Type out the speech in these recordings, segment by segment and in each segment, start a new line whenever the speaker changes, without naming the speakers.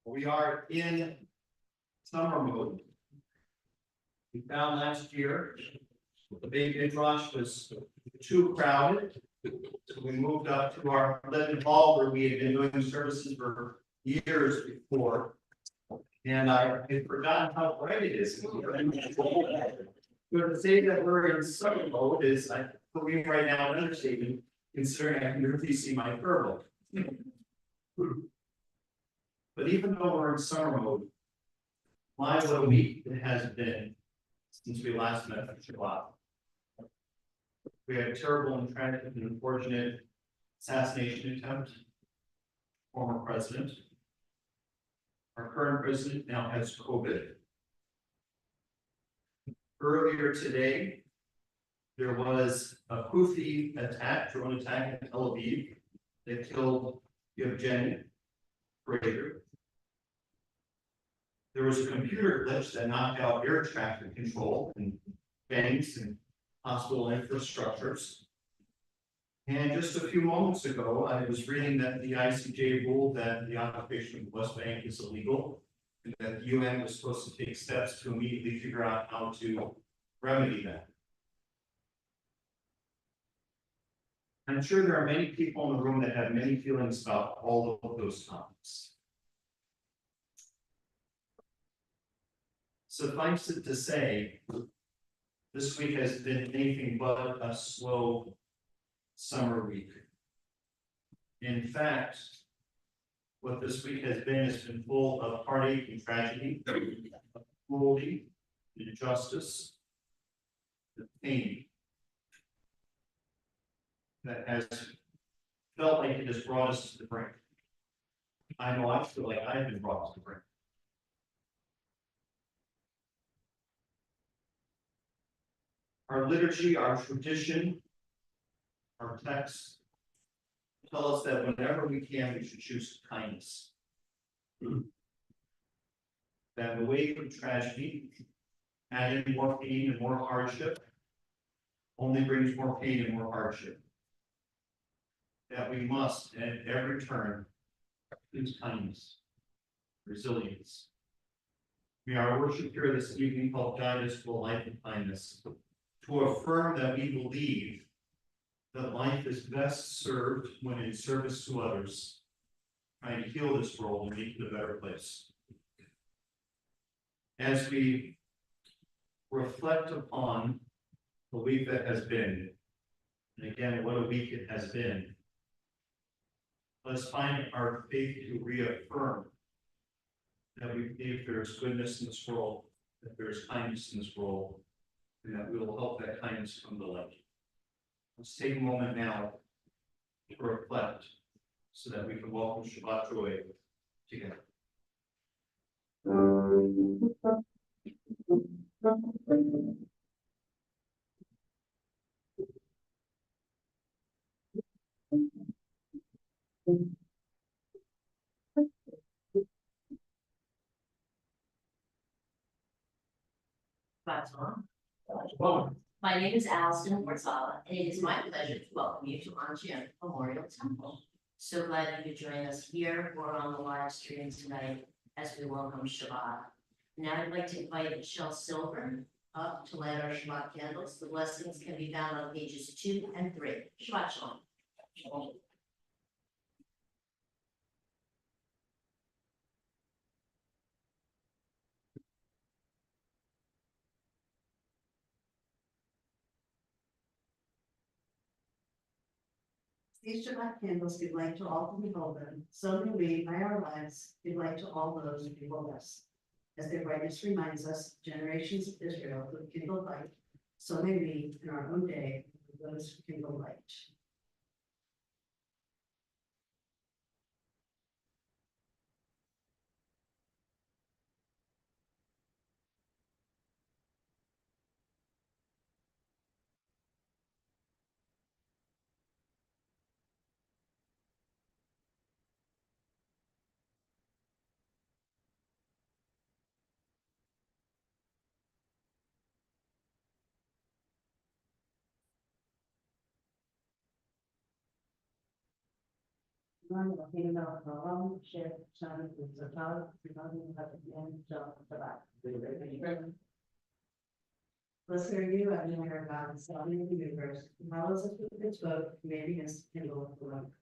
We are in summer mode. We found last year the big inrush was too crowded. So we moved up to our Linden Hall where we had been doing services for years before. And I had forgotten how bright it is. But to say that we're in summer mode is, I believe right now, an understatement, considering I can really see my purple. But even though we're in summer mode, my what a week it has been since we last met for Shabbat. We had a terrible and tragic and unfortunate assassination attempt. Former president. Our current president now has COVID. Earlier today, there was a Houthi attack, drone attack in Tel Aviv that killed Yevgeny Prager. There was a computer glitch that knocked out air traffic control in banks and hospital infrastructures. And just a few moments ago, I was reading that the ICJ ruled that the occupation of the West Bank is illegal, and that the UN was supposed to take steps to immediately figure out how to remedy that. I'm sure there are many people in the room that have many feelings about all of those topics. Suffice it to say, this week has been anything but a slow summer week. In fact, what this week has been full of heartache and tragedy, cruelty, injustice, the pain that has felt like it has brought us to the brink. I know I feel like I've been brought to the brink. Our liturgy, our tradition, our texts tell us that whenever we can, we should choose kindness. That in the wake of tragedy, adding more pain and more hardship only brings more pain and more hardship. that we must at every turn use kindness, resilience. May our worship here this evening help guide us to a life of kindness, to affirm that we believe that life is best served when in service to others, trying to heal this world and make it a better place. As we reflect upon the week that has been, and again, what a week it has been, let's find our faith to reaffirm that we believe there is goodness in this world, that there is kindness in this world, and that we will help that kindness come to light. Let's take a moment now to reflect so that we can welcome Shabbat joy together.
My name is Allison Warzala, and it is my pleasure to welcome you to Anjian Memorial Temple. So glad you could join us here or on the live stream tonight as we welcome Shabbat. Now I'd like to invite Michelle Silver up to light our Shabbat candles. The blessings can be found on pages 2 and 3. Shabbat Shalom.
These Shabbat candles give light to all who behold them. So may we, by our lives, give light to all those who behold us. As their brightness reminds us, generations of Israel who kindled light, so may we, in our own day, be those who kindle light. Blessed are you, I know our God, and Son of the universe, who follows us with his vote, commanding us to kindle the light.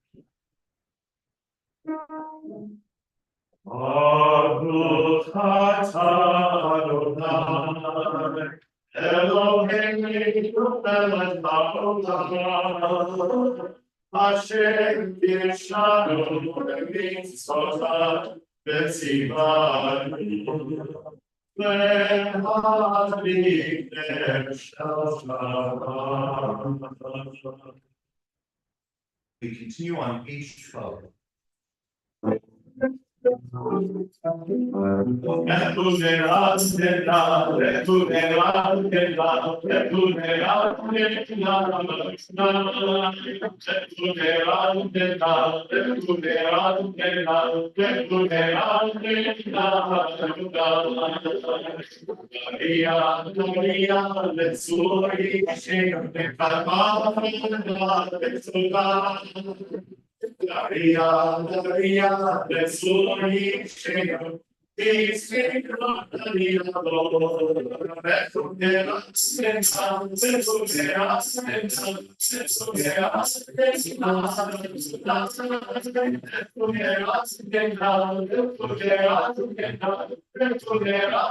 Baruch atah Adonai, Eloheinu melech haolam, Asher yishanu b'mitzvotav v'tzivanu, le'havik nefshav.
We continue on page 12.
Maria, Besuri, Shema, Isik, Maria, Lord, Bethudera, Sensa, Sensudera, Sensa, Sensudera, Sensa, Bethudera, Sensa, Bethudera, Sensa, Bethudera,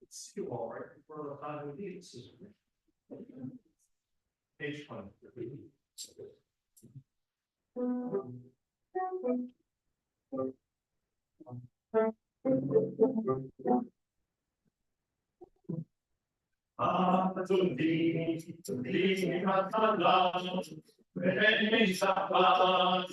It's you all right for the time of these. Page 23.
To thee, Shabbat,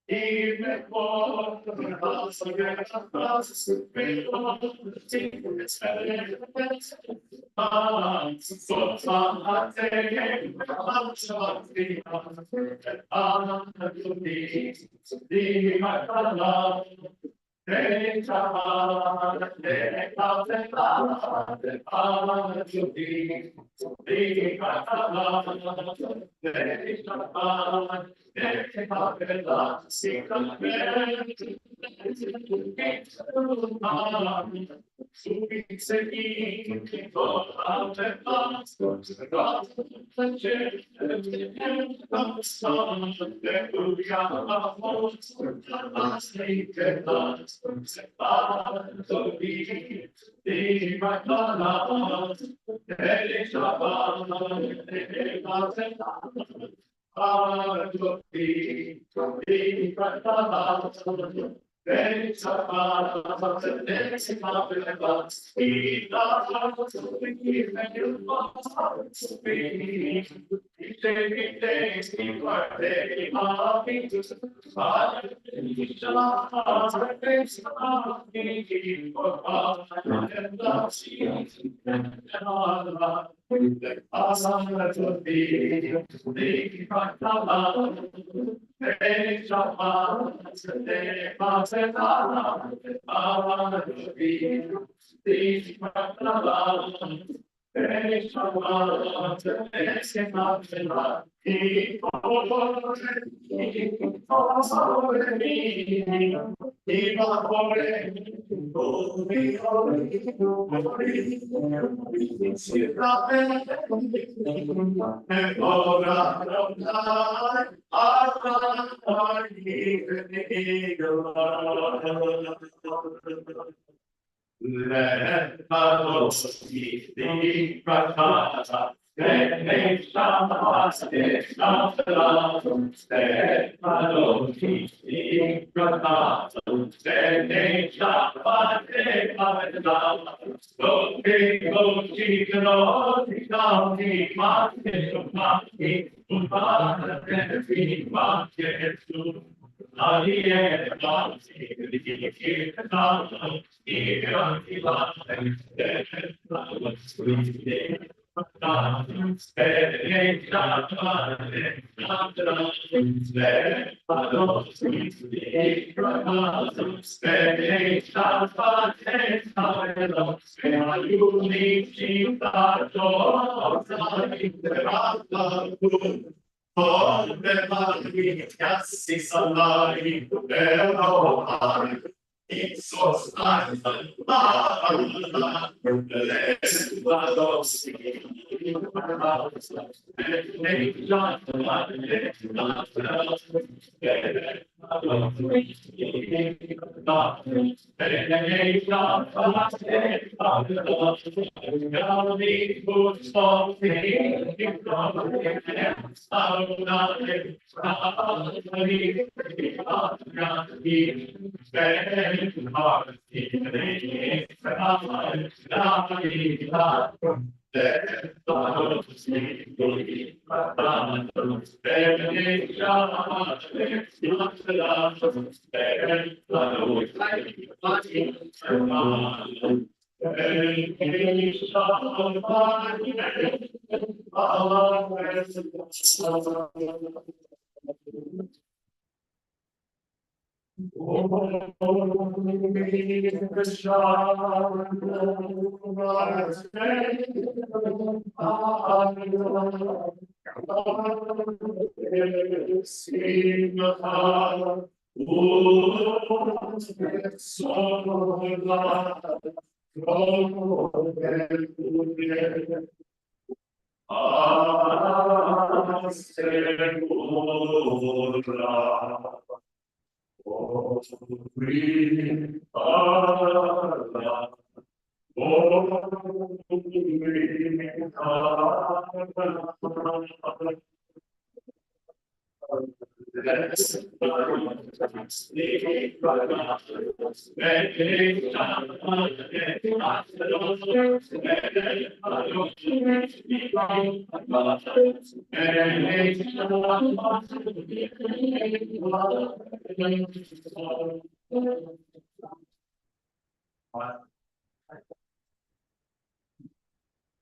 even for the house of us, we want to take its so far, I take the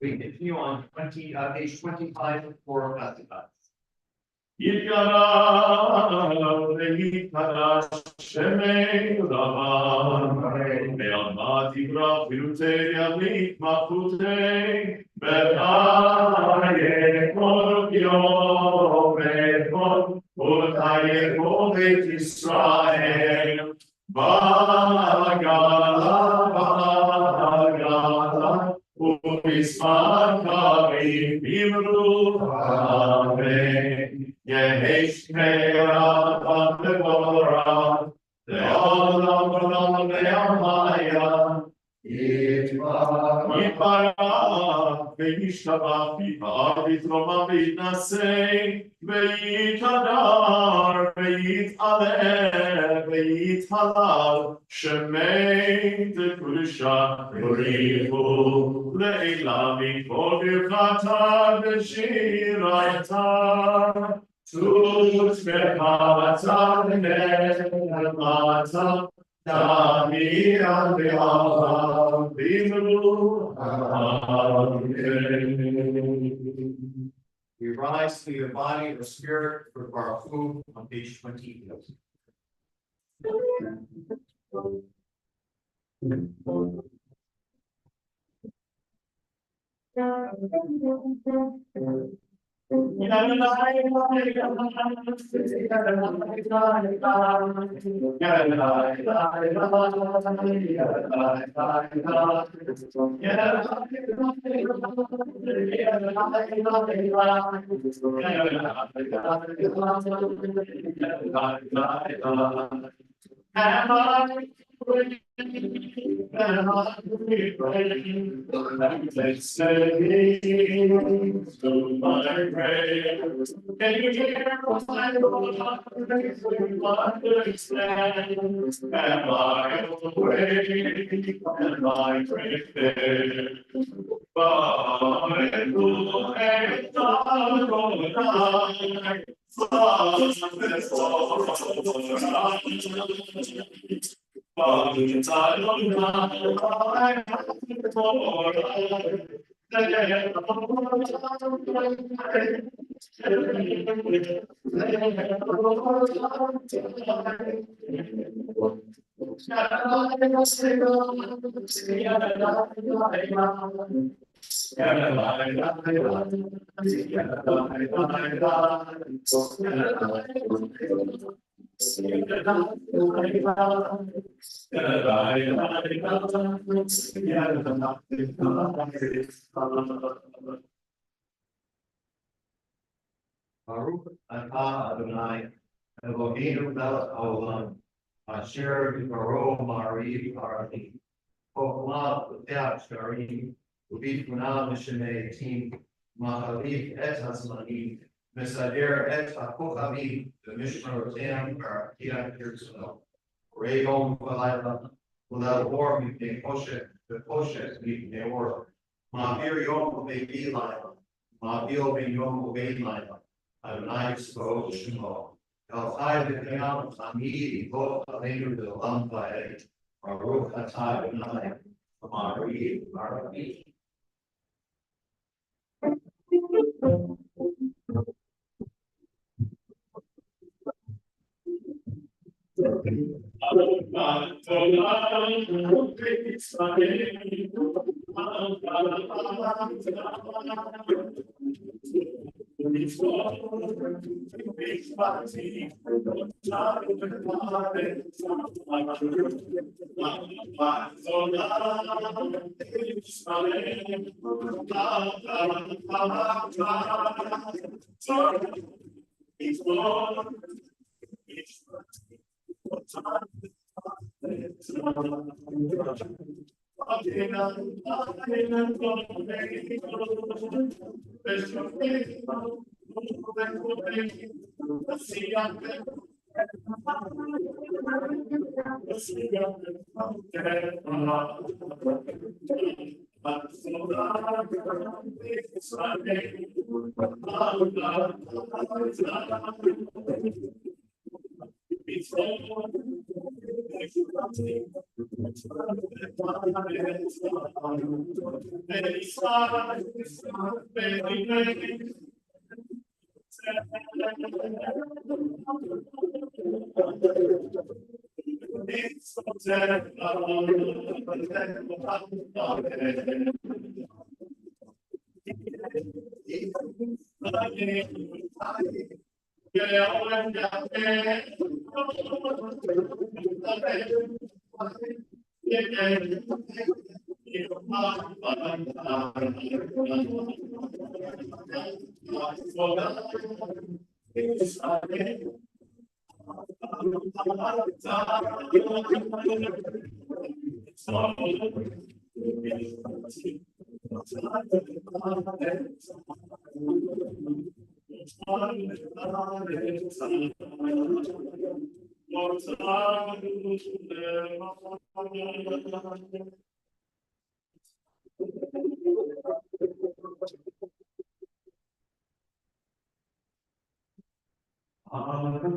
We continue on page 25 for classified.
יתגלה ויתחדש שמי לבן, ועמד יברח בלוטי ימית מלכותי, וחיי כל יום וחיי כל בית ישראל, בגלה ובזמן קריב ימרו אמן. יש קרב ודבורה, לעולם עולם לעמיה, יתברך וישתבח ויפאר ויתרומם ויתנשא, ויתהדר ויתעלה ויתהלל, שמי דקדושה יוריכו לעילה מכל ברכתה ושירתה. תות בחרתה ונעלמתה, תמיד בעולם וימרו אמן.
We rise to your body or spirit for our food on page 20.
Let's say to my prayers, can you hear my voice? Understand, am I awake? Am I prepared?
Baruch atah Adonai, Eloheinu melech haolam, asher b'karo ma'ariv ha'arvi, chokmah p'teach sh'arim, u'bitfunah m'shemei etim, ma'chavik et hazmanim, mesader et ha'kochavim, v'mishmaroteim v'arkiach tirtzano, Rayom v'layla, v'lelor mipnei poshet, v'poshet mipnei or, ma'avir yom v'mei layla, ma'avil v'yom v'mei layla, Adonai Yisrael Shemo, El Chai V'Kayam Amidi Vot Aleinu V'Olam Va'ed, Baruch Atah Adonai, Amari Arabi.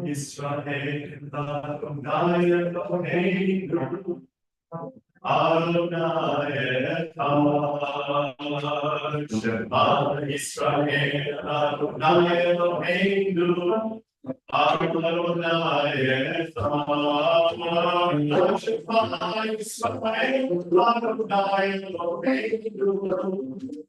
Israel, Adonai Eloheinu, Adonai Echad. Shema Israel, Adonai Eloheinu, Adonai Echad. Shema Israel, Adonai Eloheinu,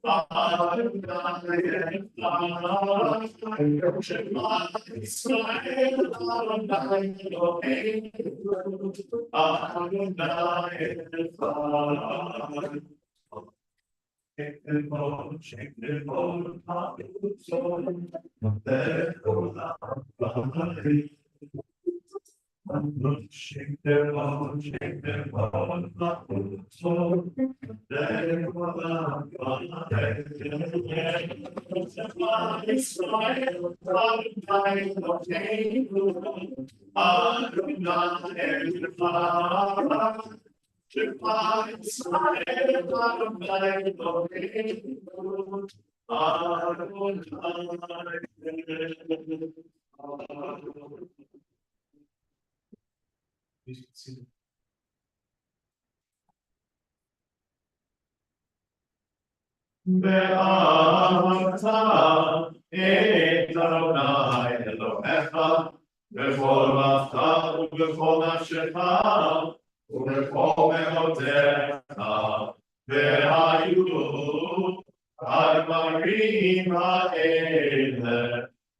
Adonai Echad. Shema Israel, Adonai Eloheinu, Adonai Echad. Shake the bone, pop it, so there goes our body. Shake the bone, pop it, so there goes our body. Israel, Adonai Eloheinu, Adonai Echad. Shema Israel, Adonai Eloheinu, Adonai Echad. Please consider. Be'ata et Adonai Elohecha, b'chol mafcha u'b'chol nafshecha, u'b'chol me'otecha, ve'hayu ha'dvarim ha'ele,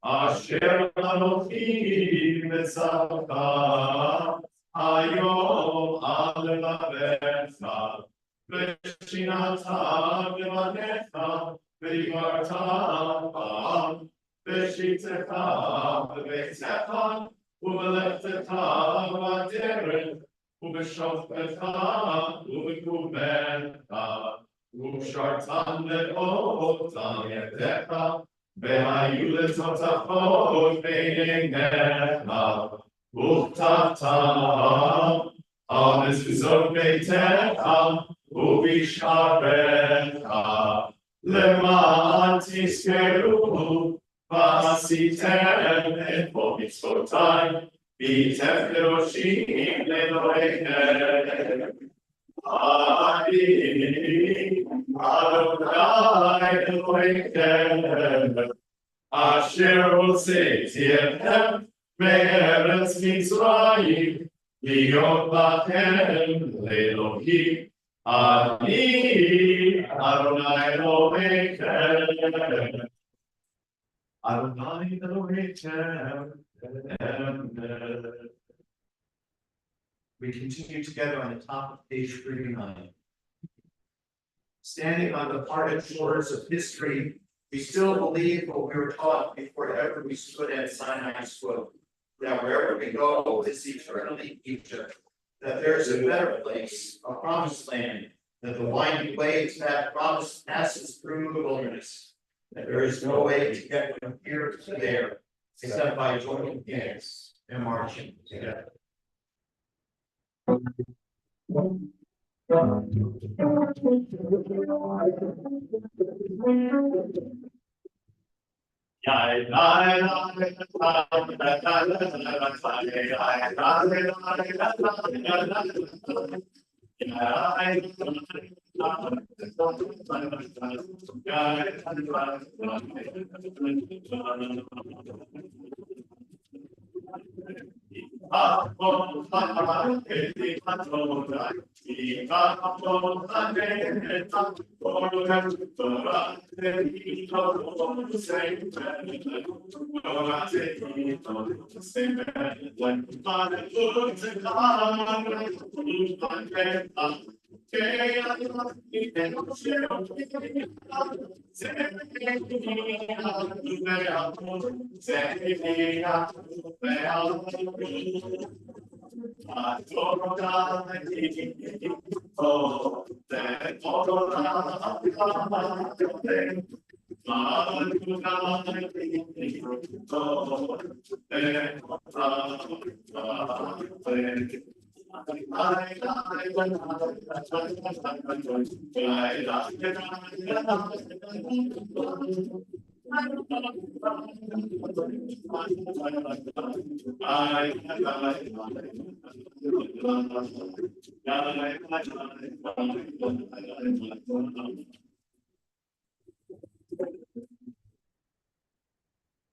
asher anochi b'tzavcha, hayom al levavecha. Veshinata Vivanecha, Vivarta, Veshitecha, Vetecha, Uvalectecha, Vaderen, Uveshofecha, Uvekubencha, Uvshartan Leotan Yedecha, Behayuletotachot Beinenecha, Uchtata, Amezuzot Beitecha, Ubisharecha, Leman Tiskeru, Vasitem et Mitzvotai, Vitem Keroshim Leloheichem, Ani Adonai Eloheichem, Asher Hoseti Etchem, Me'eretz Mitzrayim, Liyot Lachem Le'Elohim, Ani Adonai Eloheichem, Adonai Eloheichem.
We continue together on the top of page 39. Standing on the parted shores of history, we still believe what we were taught before ever we stood at Sinai's foot, that wherever we go is eternally Egypt, that there's a better place, a promised land, that the winding way to that promise passes through the wilderness, that there is no way to get from here to there, except by joining hands and marching together.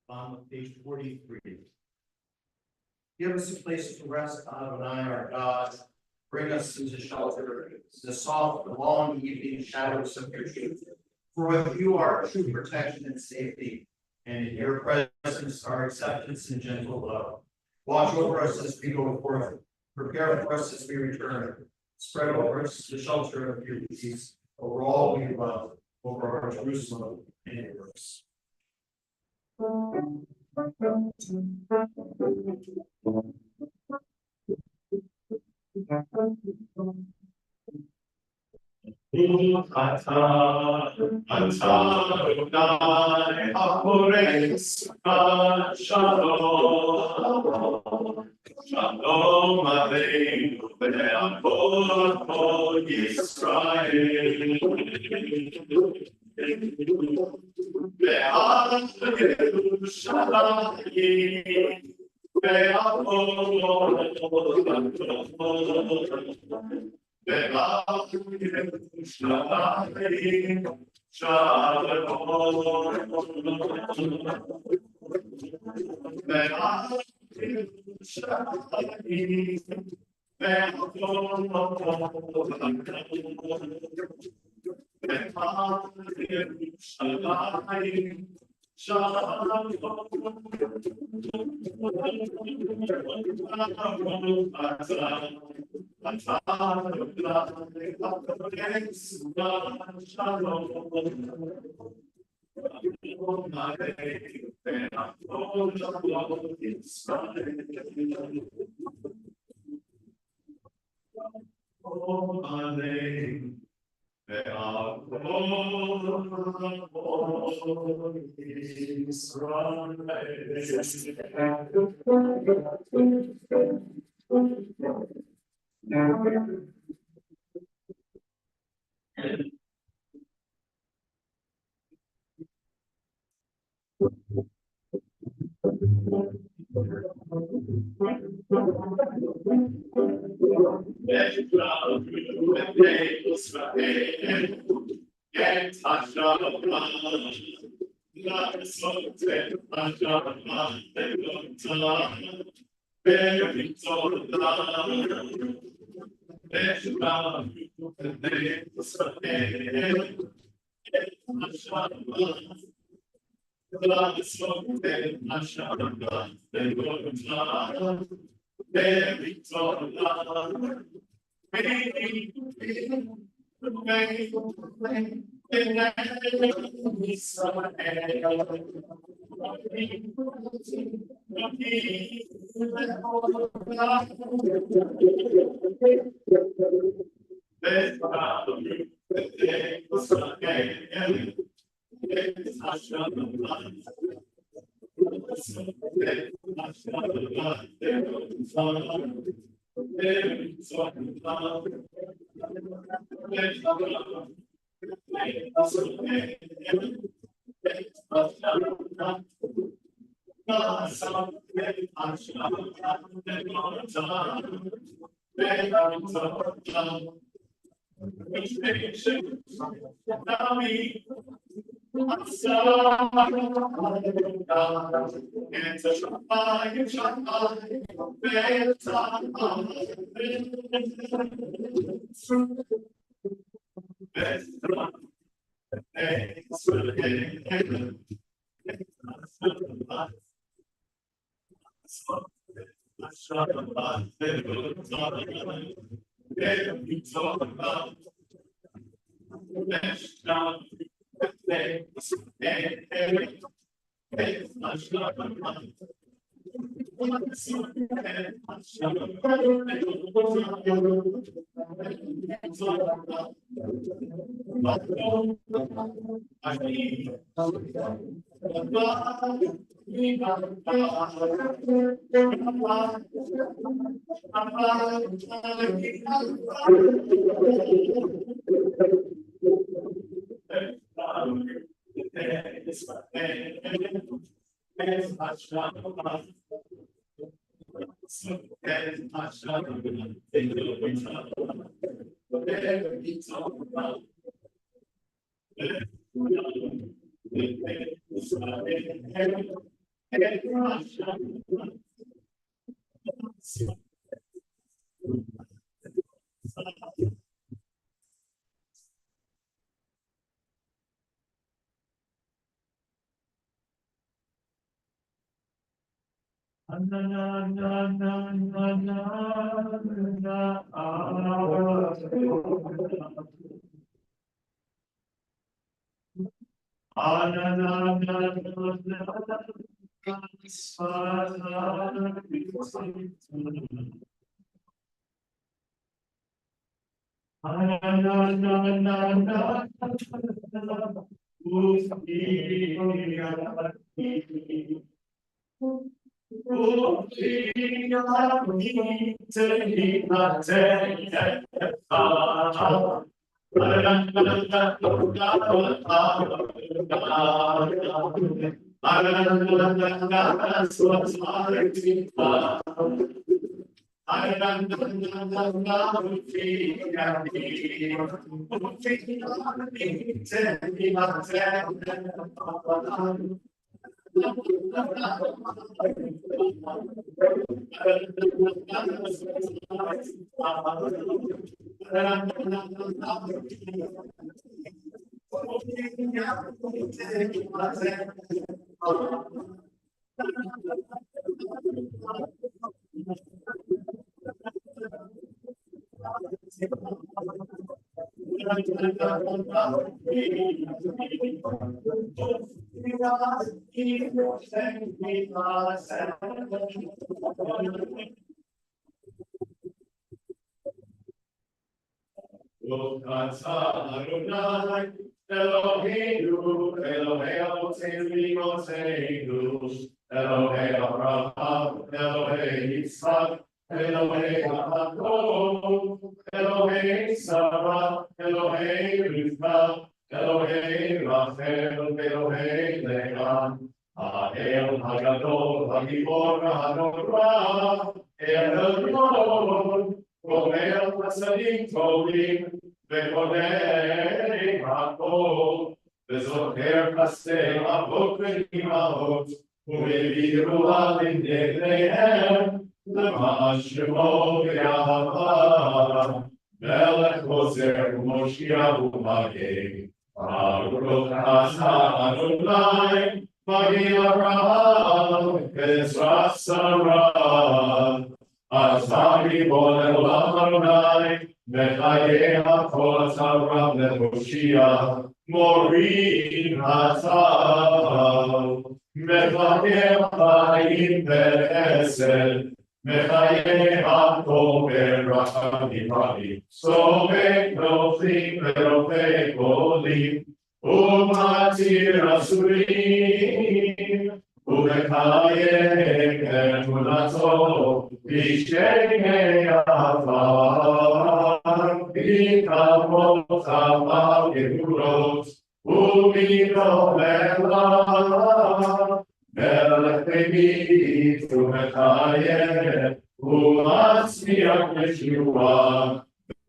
On page 43. Give us a place to rest, Adonai our God. Bring us into shelter, to the soft, long evening shadows of your truth. For with you are true protection and safety, and in your presence are acceptance and gentle love. Watch over us as we go forth. Prepare for us as we return. Spread over us the shelter of your peace, over all we love, over our Jerusalem and yours.
Shalom Aleinu ve'avot Yisrael. Ve'al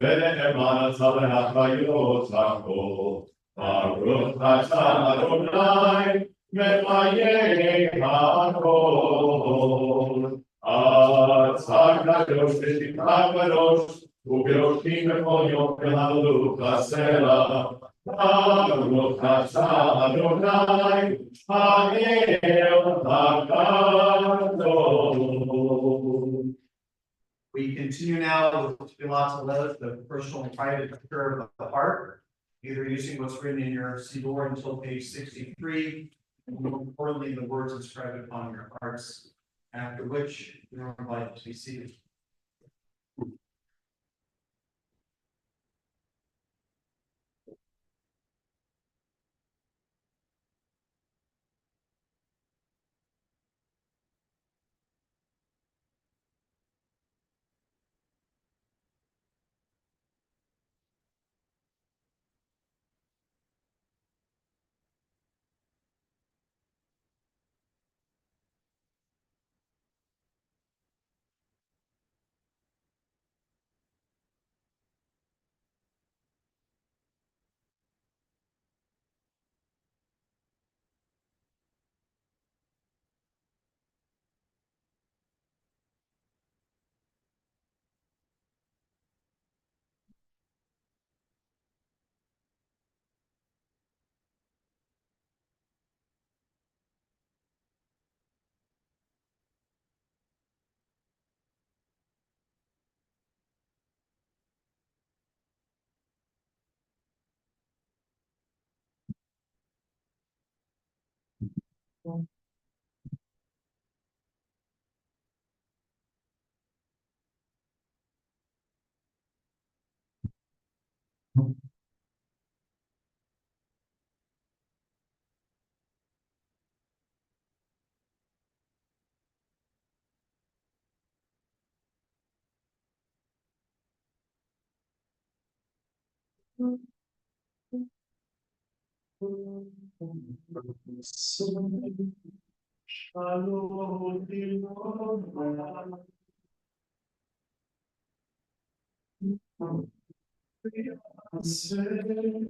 Ve'eman tzarech hayot lako, Baruch atah Adonai, me'ayeh hakol. Atzar kadosh v'shikra kadosh, u'kedoshim b'kol yom v'hallelu chasera. Baruch atah Adonai, ha'el hakadosh.
We continue now with Tfilat Halev, the personal and private prayer of the heart, either using what's written in your Siddur until page 63, and more importantly, the words inscribed upon your hearts, after which you're invited to be seated.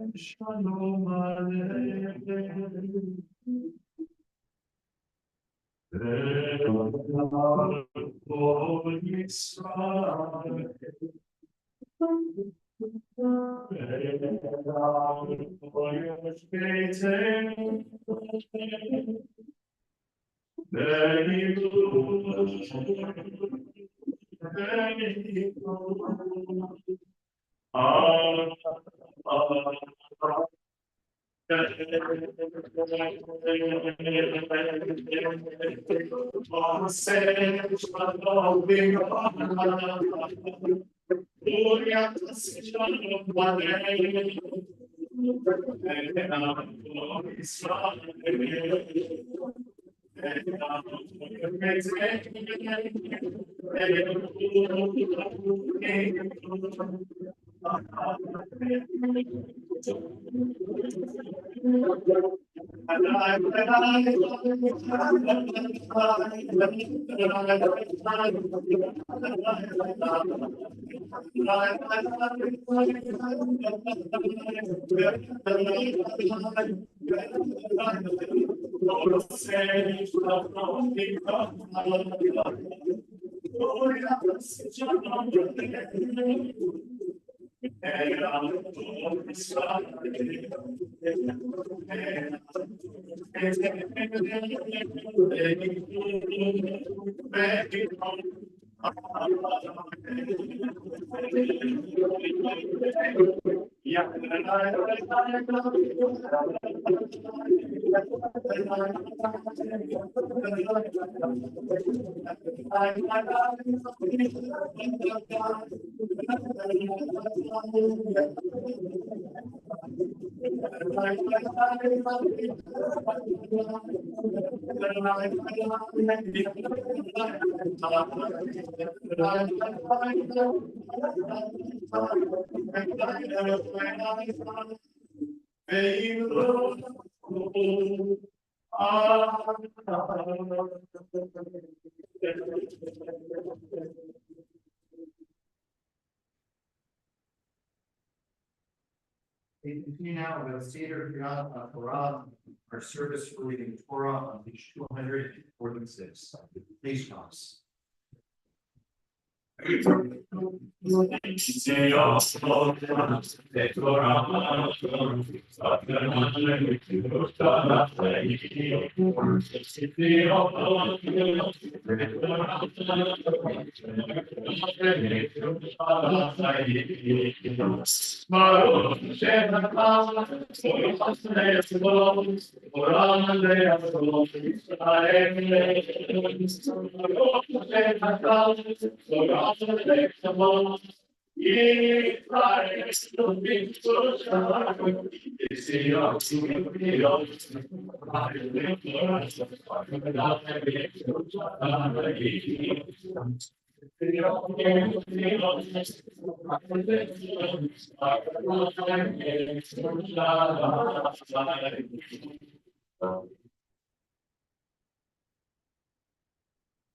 Shalom Aleichem. Kol Yisrael.
We continue now with Seder Torah, our service for reading Torah on page 246. Please, Thomas.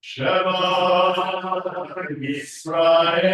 Shabbat Yisrael,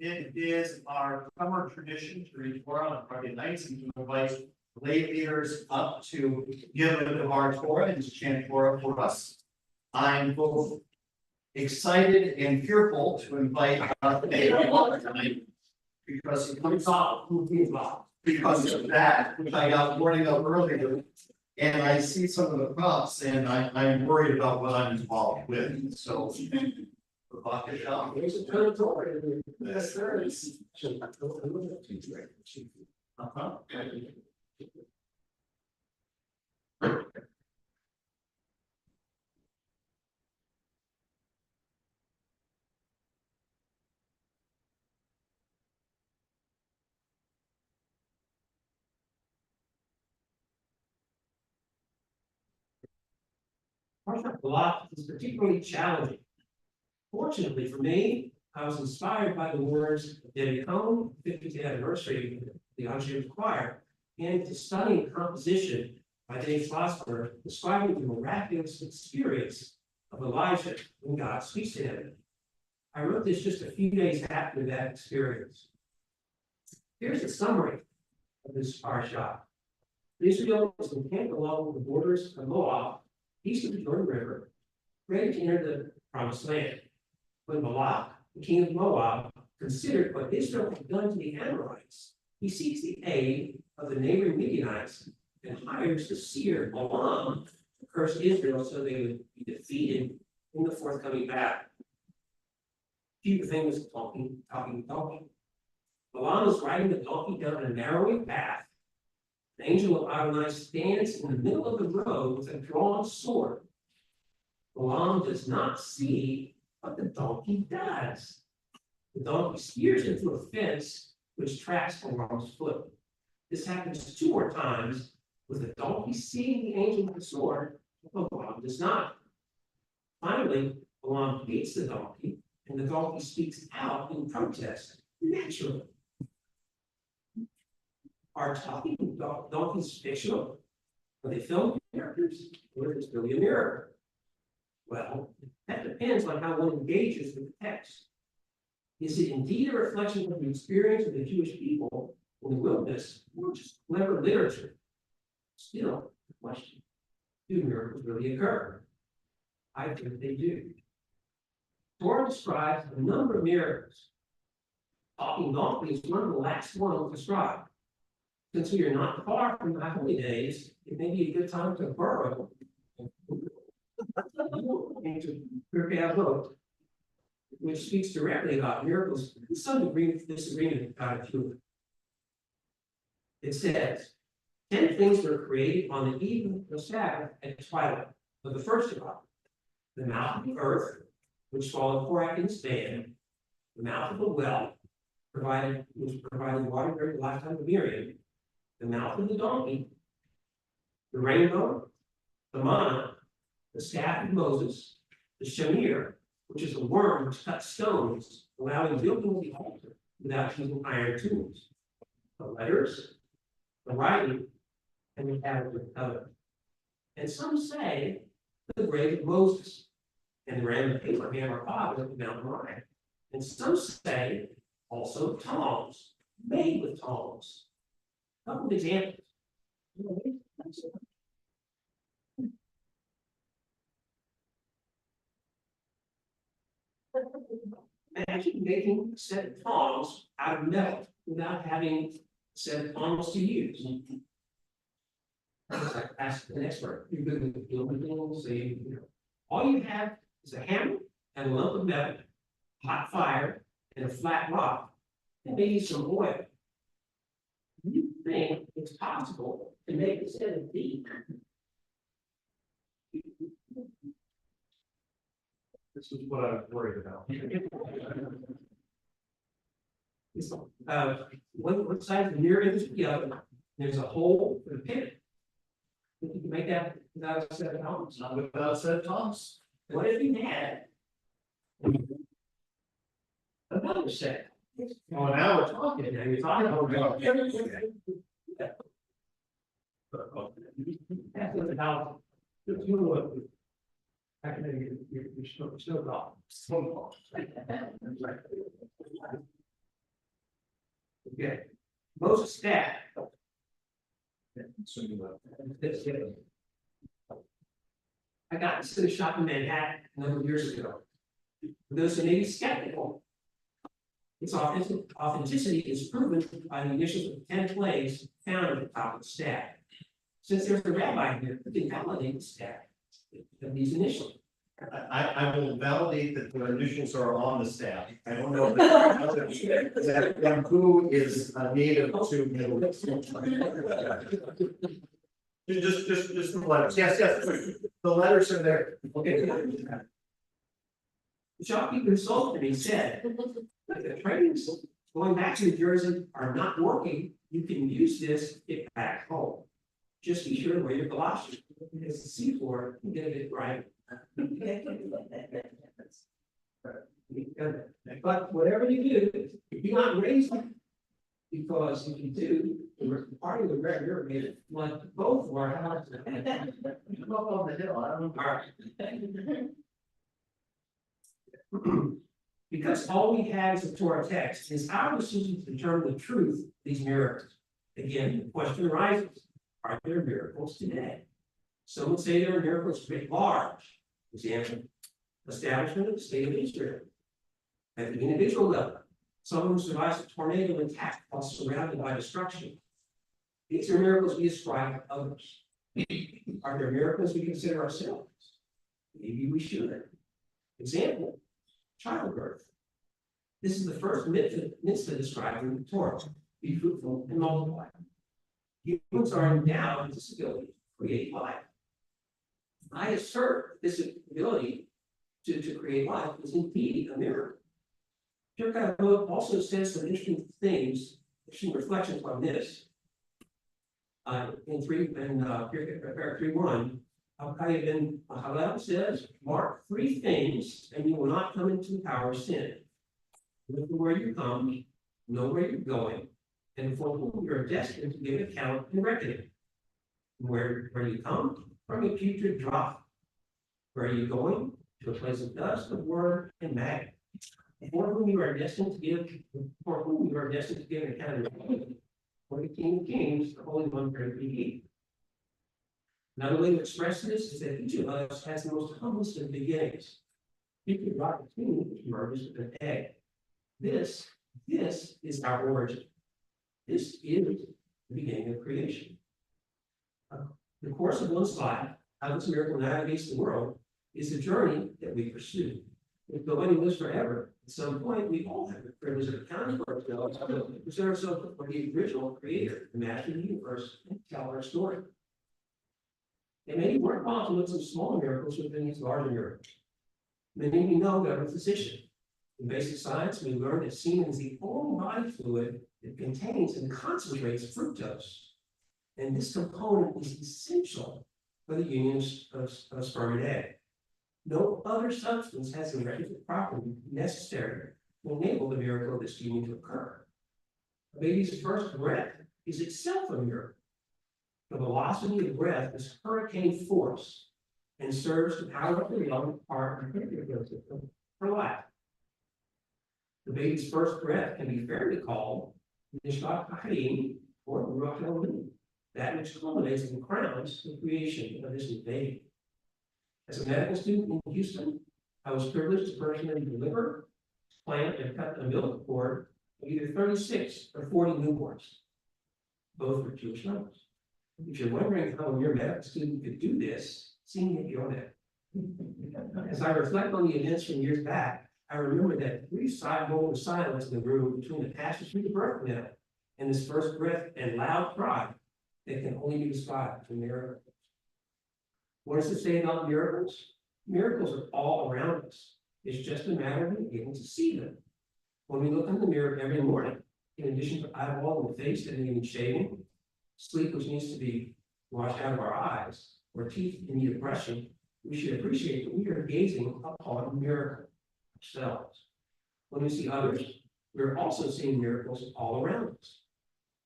It is our summer tradition to read Torah on Friday nights and to invite lay leaders up to give a Devar Torah and to chant Torah for us. I'm both excited and fearful to invite tonight because it comes off because of that, which I got warning of earlier. And I see some of the props and I'm worried about what I'm involved with, so. There's a territory. Yes, there is.
Lot is particularly challenging. Fortunately for me, I was inspired by the words of Debbie Cohn, 50th anniversary of the Auxiliary Choir, and to studying composition by Dave Schlossberg, describing the miraculous experience of Elijah when God speaks to him. I wrote this just a few days after that experience. Here's a summary of this parashah. Israel was encamped along the borders of Moab, east of the Jordan River, ready to enter the promised land. When Balak, the king of Moab, considered what Israel had done to the Amorites, he seeks the aid of the neighboring Midianites and hires the seer Balaam to curse Israel so they would be defeated in the forthcoming battle. Few things talking. Balaam is riding the donkey down a narrowing path. The angel of Adonai stands in the middle of the road with a drawn sword. Balaam does not see, but the donkey does. The donkey steers into a fence which traps Balaam's foot. This happens 2 more times Was the donkey seeing the angel with the sword? Balaam does not. Finally, Balaam beats the donkey, and the donkey speaks out in protest, naturally. Are talking donkeys fictional? Are they film characters? Or is it really a miracle? Well, that depends on how one engages with the text. Is it indeed a reflection of the experience of the Jewish people in the wilderness, or just clever literature? Still, the question, do miracles really occur? I think they do. Torah describes a number of miracles. Talking donkey is one of the last ones described. Since we are not far from the holy days, it may be a good time to borrow. And to prepare a vote, which speaks directly about miracles, to some degree of disagreement about a few of them. It says, 10 things were created on the eve of the Sabbath at twilight of the first Shabbat. The mouth of the earth, which swallowed Korak and Stan, the mouth of the well, which provided water during the lifetime of Miriam, the mouth of the donkey, the rainbow, the manna, the staff of Moses, the shamir, which is a worm which cuts stones, allowing building of the altar without using iron tools, the letters, the writing, and the tablet of covenant. And some say the grave of Moses and the ram of Abraham, our father, at Mount Moriah. And some say also tongs, made with tongs. A couple of examples. Imagine making a set of tongs out of metal without having a set of tongs to use. Ask an expert. You're good with building things, all you have is a hammer and a lump of metal, hot fire, and a flat rock, and maybe some oil. You think it's possible to make a set of these?
This is what I was worried about.
One side of the mirror is the other. There's a hole for the pivot. You can make that without a set of tongs.
Not without a set of tongs.
What if you had another set?
Oh, now we're talking.
Now you're talking about. That's what the house. You know what? I can make your snow. Okay. Moses staff. I got this to the shop in Manhattan a number of years ago. For those who may be skeptical, its authenticity is proven by the initials of 10 plays found at the top of the staff. Since there's a rabbi here who can validate the staff of these initials.
I will validate that the initials are on the staff. I don't know if that who is native to Middle East. Just the letters. Yes, the letters are there.
Okay. The shopkeeper consulted me said, "If the trains going back to New Jersey are not working, you can use this to get back home. Just be sure to wear your galoshes. Because the seafloor can get a bit right." But whatever you do, do not raise them. Because if you do, the part of the red river made it flood both of our houses.
Up on the hill, I don't know.
All right. Because all we have is the Torah text, it's our decision to determine the truth of these miracles. Again, the question arises, are there miracles today? Some would say there are miracles writ large. Example, establishment of the state of Israel. At the individual level, someone who survives a tornado attack while surrounded by destruction. These are miracles we ascribe to others. Are there miracles we consider ourselves? Maybe we should. Example, childbirth. This is the first mitzvah described in the Torah. Be fruitful and multiply. Humans are endowed with this ability to create life. I assert this ability to create life is indeed a miracle. Pirkei also says some interesting things, interesting reflections on this. paragraph 3:1, Hallel says, mark three things, and you will not come into the power of sin. Look to where you come, know where you're going, and for whom you are destined to give account and reckoning. Where you come, from a putrid drop. Where are you going? To a place of dust, of worm, and maggot. For whom you are destined to give an account and reckoning. For the King of Kings, the Holy One, great be. Another way to express this is that each of us has the most humblest of beginnings. You can rock a king which emerges with an egg. This is our origin. This is the beginning of creation. The course of one's life, how this miracle navigates the world, is a journey that we pursue. If nobody lives forever, at some point we all have the privilege of accounting for ourselves, to present ourselves for the original creator, the master of the universe, and tell our story. It may be worthwhile to look at some smaller miracles within these larger miracles. Many of you know that I'm a physician. In basic science, we learn that semen is the only body fluid that contains and concentrates fructose. And this component is essential for the union of sperm and egg. No other substance has the requisite property necessary to enable the miracle of this union to occur. A baby's first breath is itself a miracle. The velocity of breath is hurricane force and serves to power up the young heart and pancreatic system for life. The baby's first breath can be fairly called Nishvat Hachaim, or Ruach Elohim, that which culminates and crowns the creation of this new baby. As a medical student in Houston, I was privileged to personally deliver, plant, and cut the umbilical cord of either 36 or 40 newborns. Both were Jewish numbers. If you're wondering how your medical student could do this, see me at your net. As I reflect on the events from years back, I remember that brief moment of silence in the room between the passage through the birth canal and this first breath and loud cry that can only be described as a miracle. What does it say about miracles? Miracles are all around us. It's just a matter of being able to see them. When we look in the mirror every morning, in addition to eyeballing the face that needs shaving, sleep which needs to be washed out of our eyes, or teeth in need of brushing, we should appreciate that we are gazing upon a miracle ourselves. When we see others, we're also seeing miracles all around us.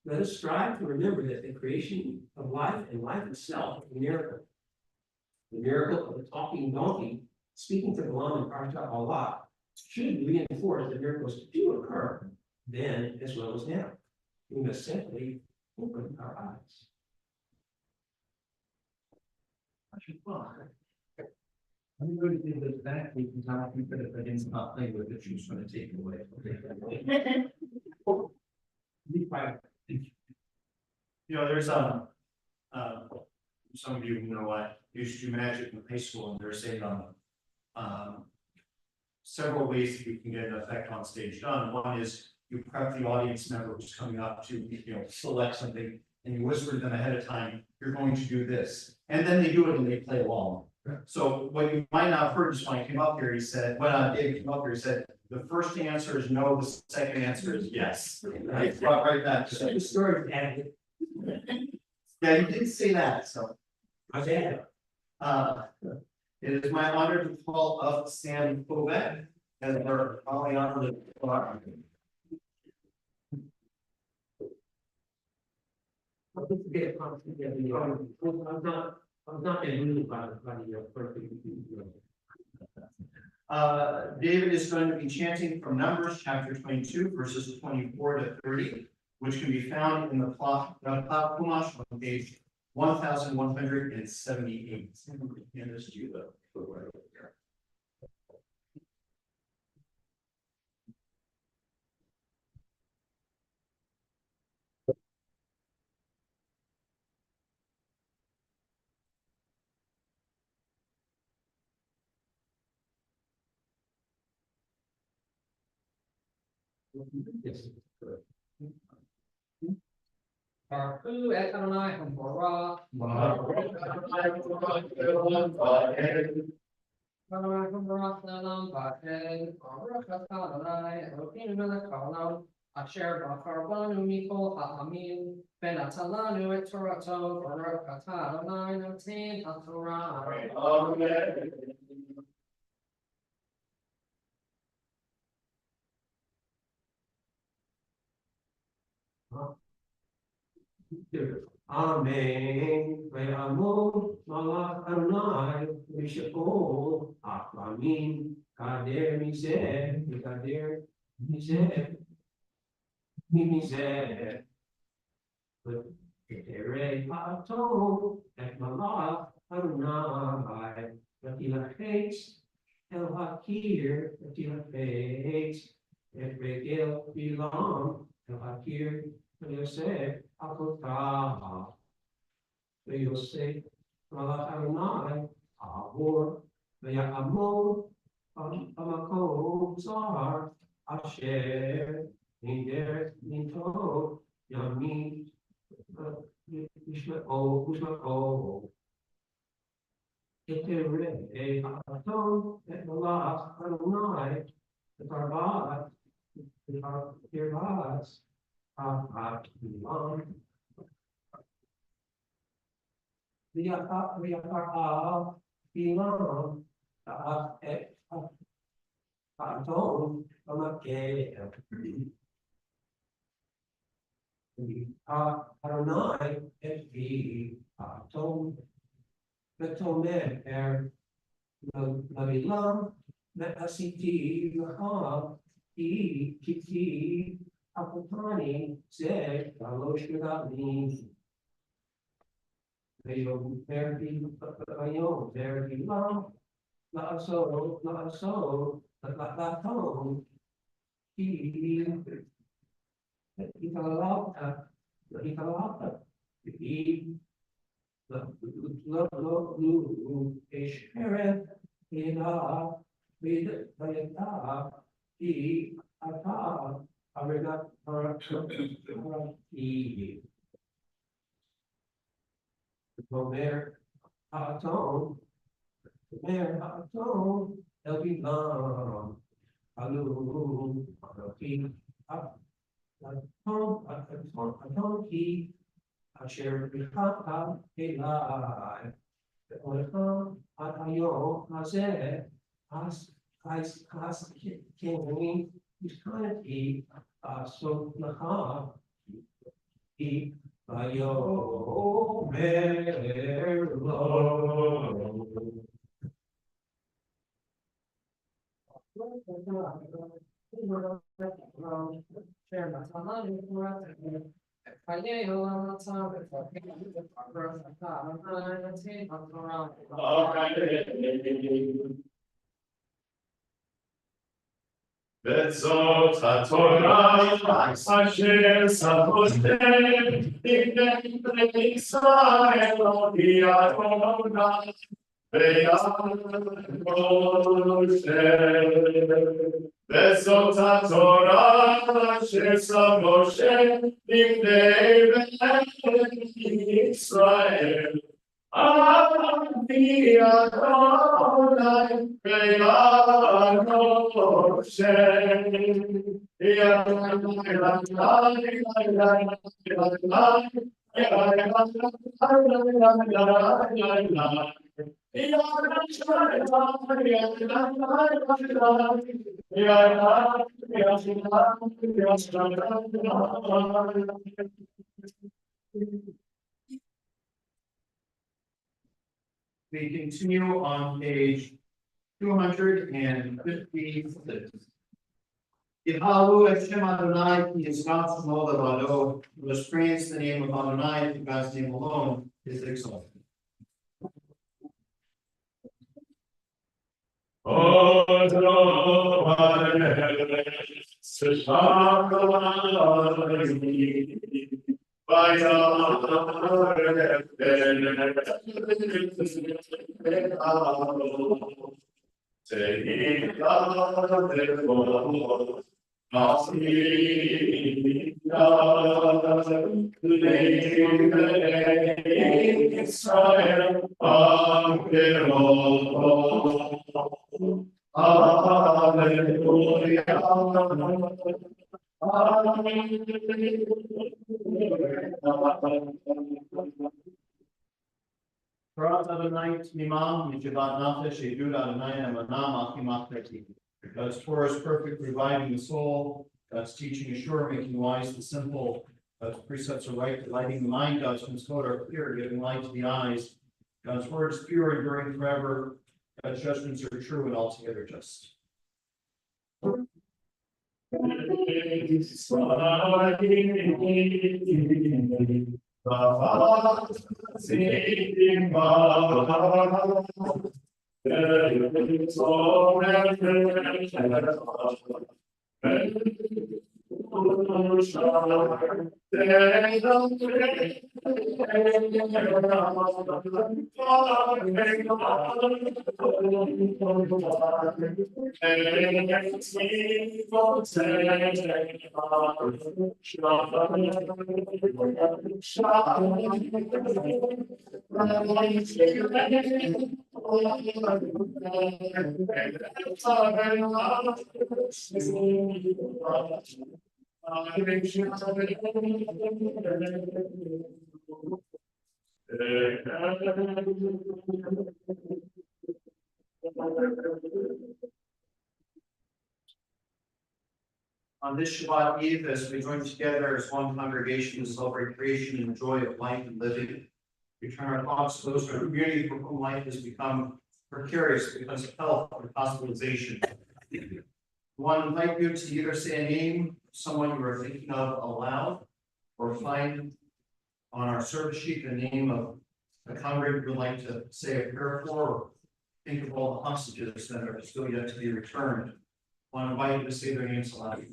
Let us strive to remember that the creation of life and life itself is a miracle. The miracle of the talking donkey speaking to Balaam and Parshat Allah should reinforce that miracles do occur then as well as now. We must simply open our eyes.
I'm going to give this back because I don't think that if I didn't not play with it, she was going to take it away. You know, there's some of you know I used to do magic in high school, and they're saying several ways that you can get an effect on stage done. One is you prep the audience member who's coming up to select something, and you whisper to them ahead of time, you're going to do this, and then they do it and they play along. So what you might not have heard is when I came up here, he said, when Dave came up here, he said, the first answer is no, the second answer is yes. Right, right back.
So the story added.
Yeah, you did say that, so.
Okay.
It is my honor to call up Sam Kovac as our calling on the clock.
I'm not moved by the perfect.
David is going to be chanting from Numbers chapter 22, verses 24 to 30, which can be found in the clock Chumash on page 1178. And this to you though, right over there.
Yes.
Baruch et Adonai Hamorah. Adonai Hamorah Le'olam Va'ed. Baruch atah Adonai Eloheinu melech haolam. Asher bachar banu mikol ha'amim. Benatalanu et Torato, Barakata, Nine of Ten, Torah.
Amen.
Amen. Ve'amor malach Adonai v'sheol achlamin kader mizeh v'kader mizeh v'terei ha'atom et malach Adonai v'tilachetz el hakir v'tilachetz et regel bilam el hakir v'yosef akotah v'yosef malach Adonai avor v'ya'amor b'makom zar asher nider nito yamin Ushma'o Eterei ha'atom et malach Adonai v'tarbat v'tarbat ha'at bilam v'ya'ar bilam ha'at et ha'atom v'makeh Adonai et ha'atom v'tomer Navilam Asiti Lahav Kiti Apotani Zed Galosh Gavni Vayom Verdi Lam La'aso La'atom Italata Lo Esheret Ina Vayata Ata Arigat Parati Tomer Atom Elvinam Alu Parati Atom Ki Asher Bihata Elai Olam Atayo Hazeh Has King Eternity So Naha He Bayo
Bezot HaTorah, Asher Samostem, Bnei Israel, Ki Adonai, Ve'yad Moshe. Bezot HaTorah, Asher Samostem, Bnei Israel, Ani Adonai, Ve'yad Moshe.
We continue on page 256. Yehalu Hashem Adonai, He is God from all the Vado, who has praised the name of Adonai, and God's name alone is exalted.
Israel, Hallelujah.
Baruch Adonai T'mimam Mishavat Nafesh Yedud Adonai Emanam Achim Achmeti. God's Torah is perfect, reviving the soul. God's teaching is sure, making wise the simple. God's precepts are right, lighting the mind. God's mitzvot are clear, giving light to the eyes. God's word is pure, enduring forever. God's judgments are true and altogether just. On this Shabbat Eve, as we join together as one congregation to celebrate creation and the joy of life and living, we turn our thoughts to those in our community for whom life has become precarious because of health or hospitalization. We want to invite you to either say a name, someone you are thinking of aloud, or find on our service sheet the name of a congregant you would like to say a prayer for, or think of all the hostages that are still yet to be returned. I want to invite you to say their names aloud.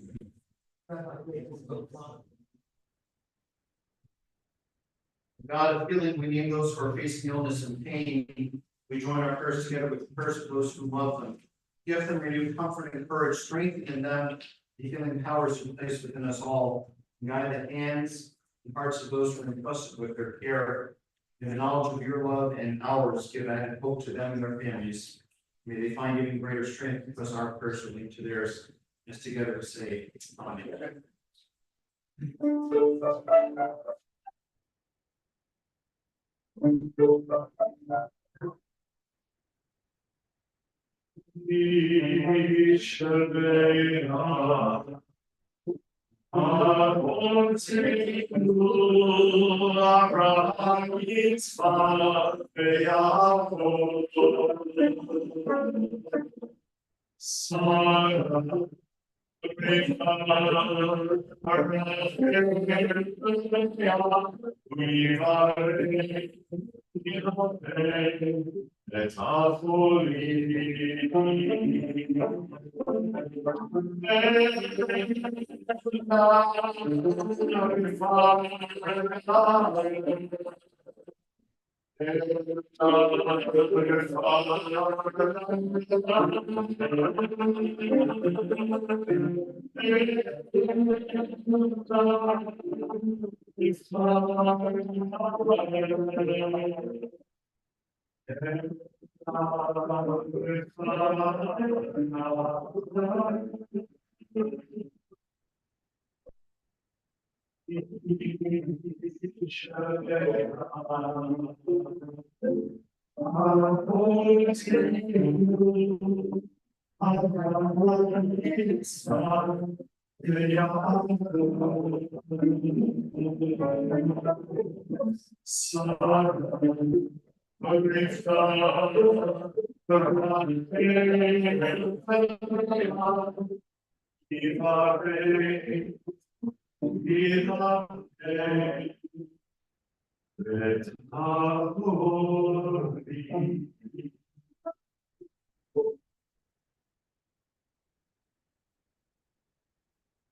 God of healing, we name those who are facing illness and pain. We join our prayers together with the prayers of those who love them. Give them renewed comfort and courage, strengthen in them the healing powers you place within us all. Guide the hands and hearts of those who are entrusted with their care. In the knowledge of your love and ours, give added hope to them and their families. May they find even greater strength because our prayers will lead to theirs. As together we say, Amen.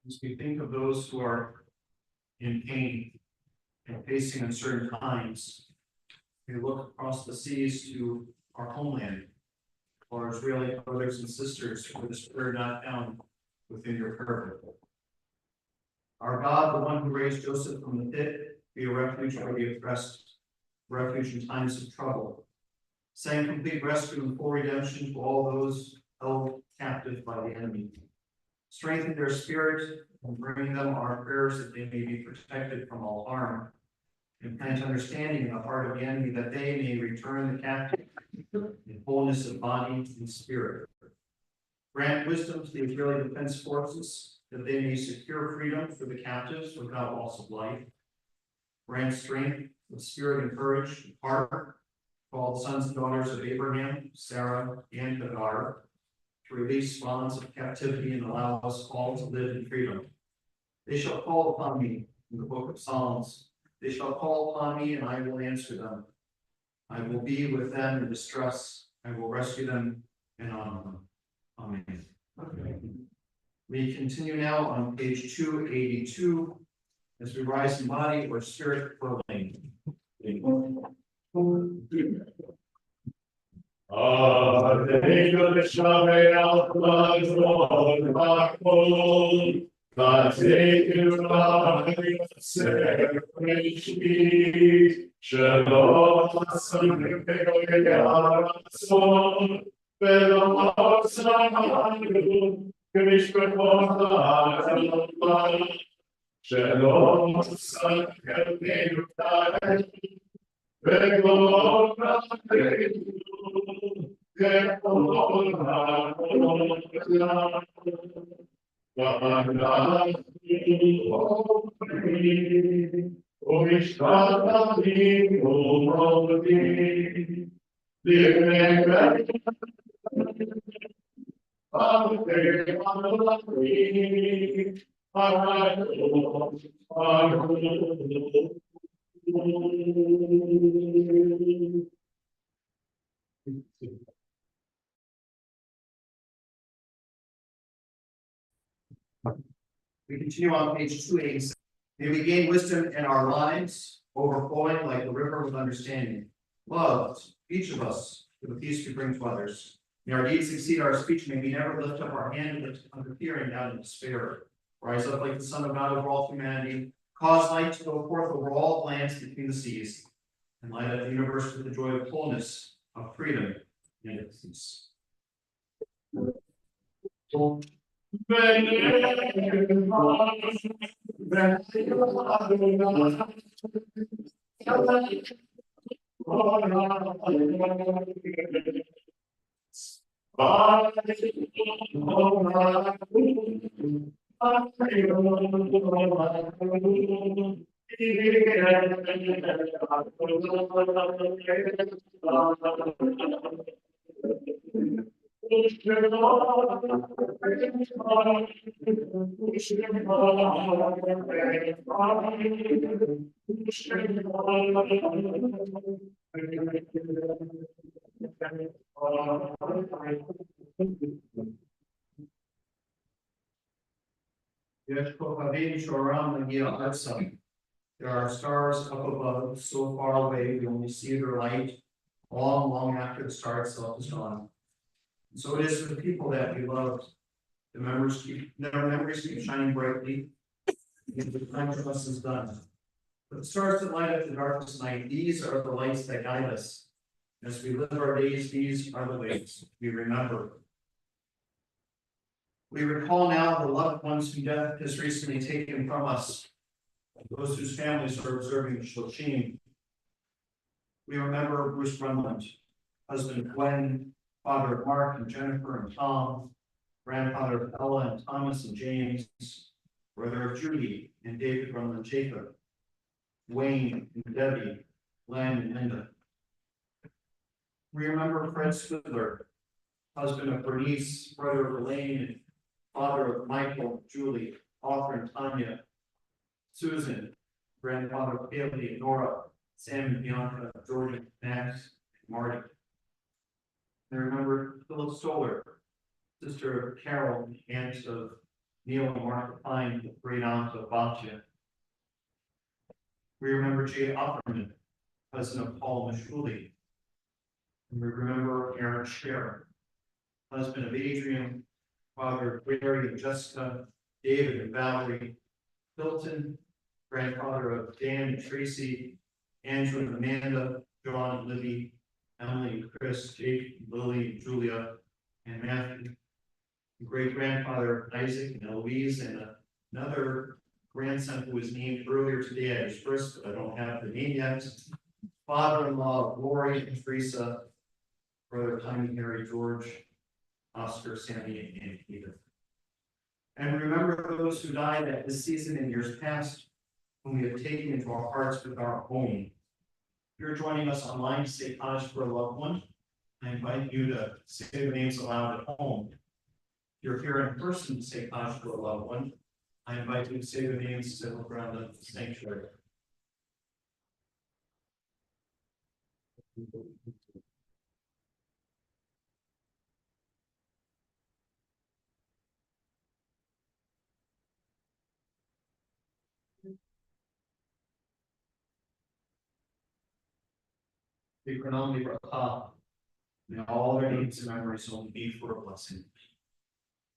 As we think of those who are in pain and facing uncertain times, we look across the seas to our homeland, our Israeli brothers and sisters, for this prayer not found within your prayer book. Our God, the one who raised Joseph from the pit, be a refuge for the oppressed, refuge in times of trouble. Send complete rescue and full redemption to all those held captive by the enemy. Strengthen their spirit and bring them our prayers that they may be protected from all harm. and plant understanding in the heart of the enemy, that they may return the captive in wholeness of body and spirit. Grant wisdom to the Israeli Defense Forces, that they may secure freedom for the captives without loss of life. Grant strength of spirit and courage of heart to all the sons and daughters of Abraham, Sarah, and Hagar, to release bonds of captivity and allow us all to live in freedom. They shall call upon me in the book of Psalms. They shall call upon me, and I will answer them. I will be with them in distress. I will rescue them and honor them. Amen. Okay. We continue now on page 282 as we rise in body or spirit for lane. We continue on page 286. May we gain wisdom in our lives, overflowing like the river with understanding. Loved, each of us, for the peace we bring to others. May our deeds exceed our speech. May we never lift up our hand under fear and out in despair. Rise up like the Son of God over all humanity. Cause light to go forth over all lands between the seas. And light up the universe with the joy of wholeness, of freedom, and of peace. There are stars up above, so far away, we only see their light long, long after the star itself is gone. And so it is for the people that we love. Their memories keep shining brightly, and the time for us is done. But the stars that light up the darkest night, these are the lights that guide us. As we live our days, these are the ways we remember. We recall now the loved ones whom death has recently taken from us, those whose families are observing the Shoshim. We remember Bruce Brundtland, husband of Gwen, father of Mark and Jennifer and Tom, grandfather of Ella and Thomas and James, brother of Judy and David Brundtland Jacob, Wayne and Debbie, Glenn and Linda. We remember Fred Swidler, husband of Bernice, brother of Elaine, and father of Michael, Julie, author and Tanya, Susan, grandfather of Haley and Nora, Sam and Bianca, Jordan, Max, and Marty. I remember Philip Stoller, sister of Carol, aunt of Neil and Martha Pine, great aunt of Batya. We remember Jay Opperman, cousin of Paul Mashuli. And we remember Aaron Scher, husband of Adrian, father of Barry and Jessica, David and Valerie, Hilton, grandfather of Dan and Tracy, Andrew and Amanda, John and Libby, Emily and Chris, Jake, Lily and Julia, and Matthew. Great grandfather of Isaac and Eloise, and another grandson who was named earlier today at his first, but I don't have the name yet. Father-in-law, Lori and Teresa, brother Tiny, Harry, George, Oscar, Sammy, and Edith. And remember those who died at this season in years past, whom we have taken into our hearts with our own. If you're joining us online to say Kaddish for a loved one, I invite you to say the names aloud at home. If you're here in person to say Kaddish for a loved one, I invite you to say the names to look around the sanctuary. Economically, may all their names and memories only be for a blessing.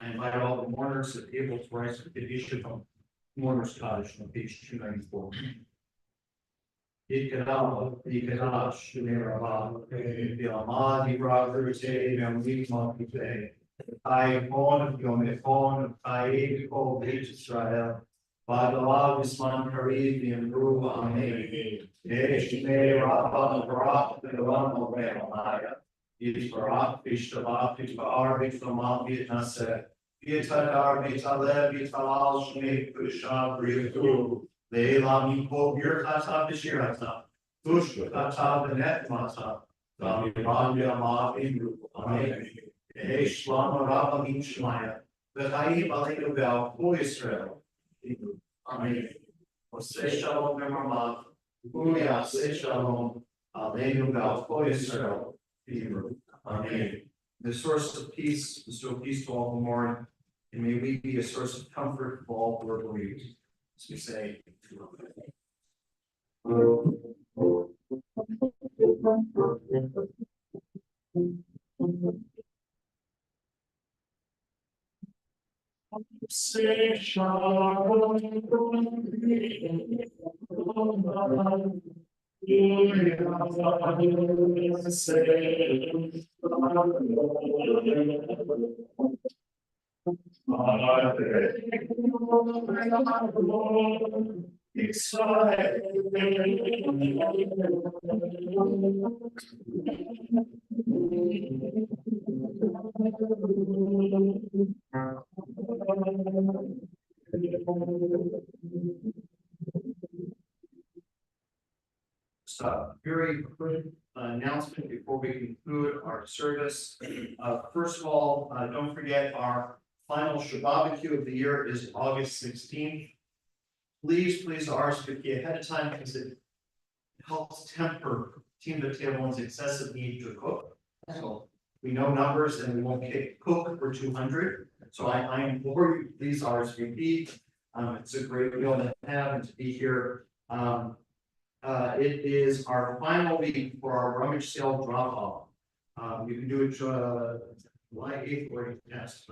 I invite all the mourners at the table to rise with the issue from Mourners Cottage on page 294. Ikadal, Ikadash, Nerava, Bilamadi, Brotherute, Namikmate, I phone, Yomifon, I call Israel, Badalav, Isman Karid, and Ru, Amen. Eshme, Rabba, Barak, the Lama, Maya, Ishbarak, Ishtabak, Ishbar, Ishlamah, Vitnase, Vitadar, Vitale, Vitalal, Shme, Pushab, Ritu, Leila, Miko, Yurkata, Bishirata, Pushkata, the Netmata, Damibanya, Ma, Indru, Amen. Shlama, Rabba, Mishmaya, the Haim, Alekabel, O Israel, Amen. Ose Shalom, Memamah. Uya say shalom, Aleinu Balfo Yisrael, Amen. The source of peace, bestow peace to all who mourn, and may we be a source of comfort for all who are bereaved. As we say,
Say shalom,
very quick announcement before we conclude our service. First of all, don't forget our final Shabbat of the year is August 16th. Please RSVP ahead of time because it helps temper Team to Table's excessive need to cook. So we know numbers and we won't cook for 200. So I implore you, please RSVP. It's a great deal to have and to be here. It is our final week for our rummage sale drop off. You can do it July 8th or yes.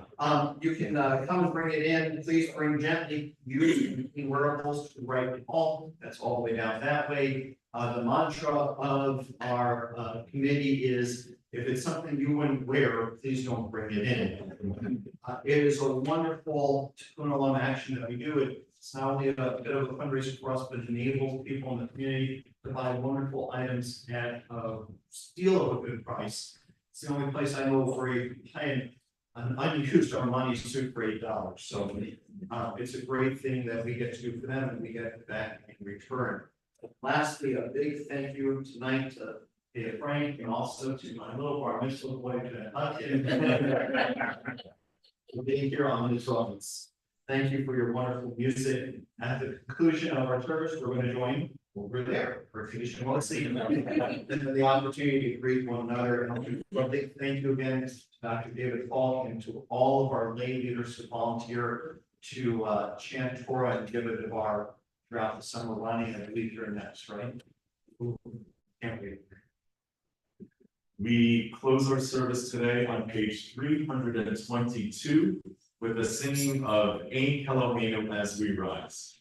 You can come and bring it in. Please bring gently used wearables to the right wall. That's all the way down that way. The mantra of our committee is if it's something you wouldn't wear, please don't bring it in. It is a wonderful Tikkun Olam action that we do. It's not only a bit of a fundraiser for us, but it enables people in the community to buy wonderful items at a steal of a good price. It's the only place I know where you can pay an unused our money suit for $8. So it's a great thing that we get to do for them and we get back in return. Lastly, a big thank you tonight to Frank and also to my little bar mitzvah boy for being here on this office. Thank you for your wonderful music. At the conclusion of our service, we're going to join over there for tradition. Well, let's see. And the opportunity to greet one another. And thank you again to Dr. David Falk and to all of our lay leaders who volunteer to chant Torah and give a devar throughout the summer running. I believe you're next, right? Can't wait.
We close our service today on page 322 with the singing of Ein Eloheinu as we rise.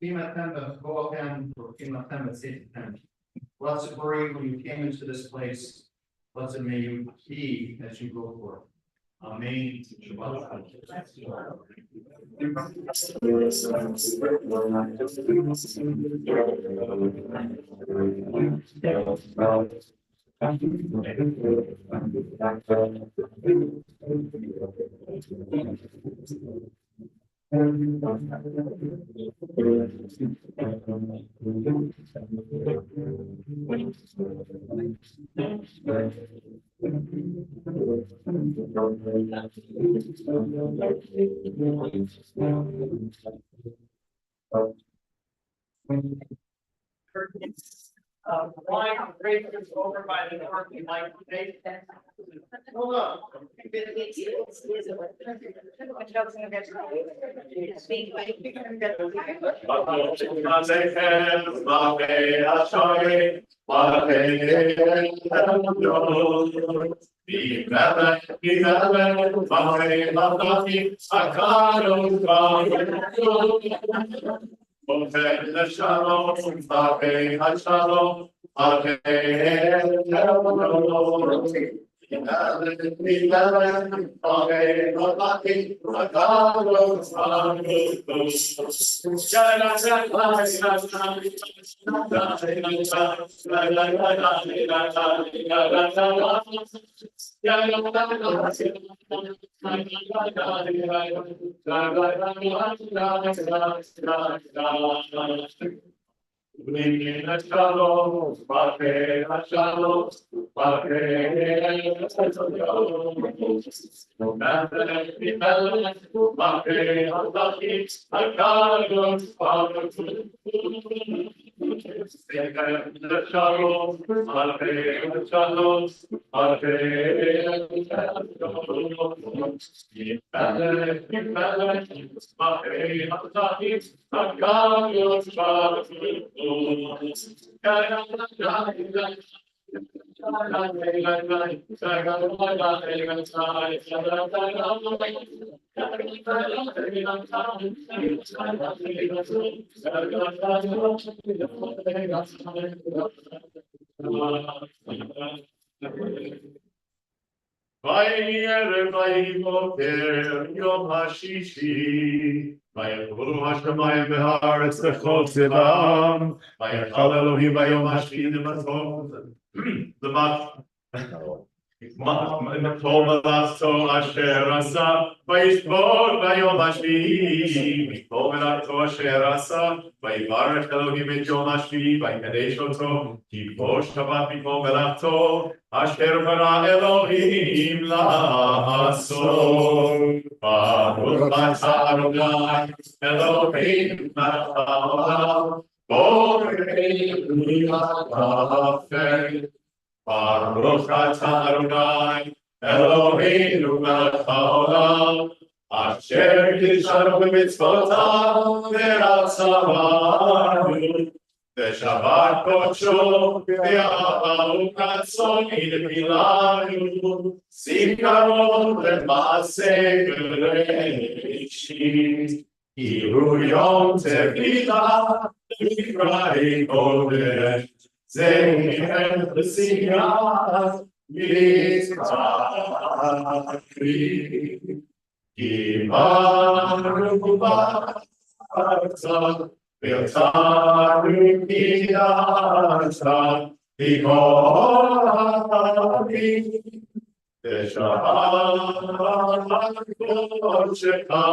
FEMA Pemba, Bohem, or FEMA Pemba Safety Tent. Blessed were you when you came into this place. Blessed may you be as you go forth. Amen. Shabbat. Wine grape is over by the north, you might take that. Hold on. Yom Hashishi, Vayakulu Hashemayim v'haaretz v'chol tzivam, Vayachal Elohim v'yom Hashvi Tov Melato Asher Asa, Vayishbod v'yom Hashvi, Tov Melato Asher Asa, Vayivarech Elohim et yom Hashvi, Vayikadesh oto, Tikvo Shabbat mikol Melato, Asher bara Elohim la'asot. Baruch atah Adonai Elohim melech haolam, borei v'yafeh. Baruch atah Adonai Eloheinu melech haolam, asher kidshanu b'mitzvotav v'ratzavanu. V'shabbat kodsho v'ahavu ratzoni l'kilanu, zikaron l'maaseh bereshit. Kihu yom tevilah v'mikra'ei kodesh, zecher l'siyat mitzvah.
Imaruba, Viltaru Piyasa, Ikori, Vishahakoshika,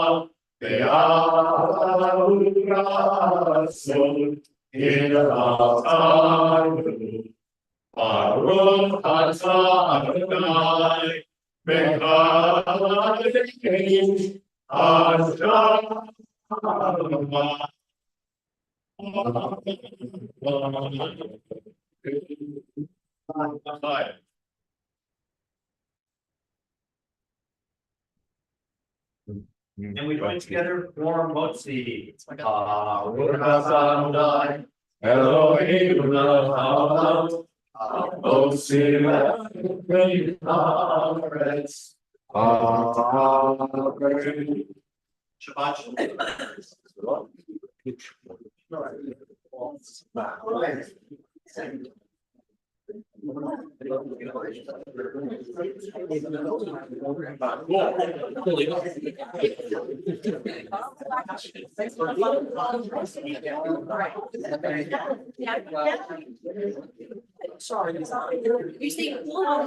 Ve'ahurasul, Irataru, Baruch atah Adonai, Mekayim, Asher,
And we join together for Motzi.
Elohim Lechalam, Osim Haaretz, Amen.
Shabbat shalom.
Sorry. You say, well,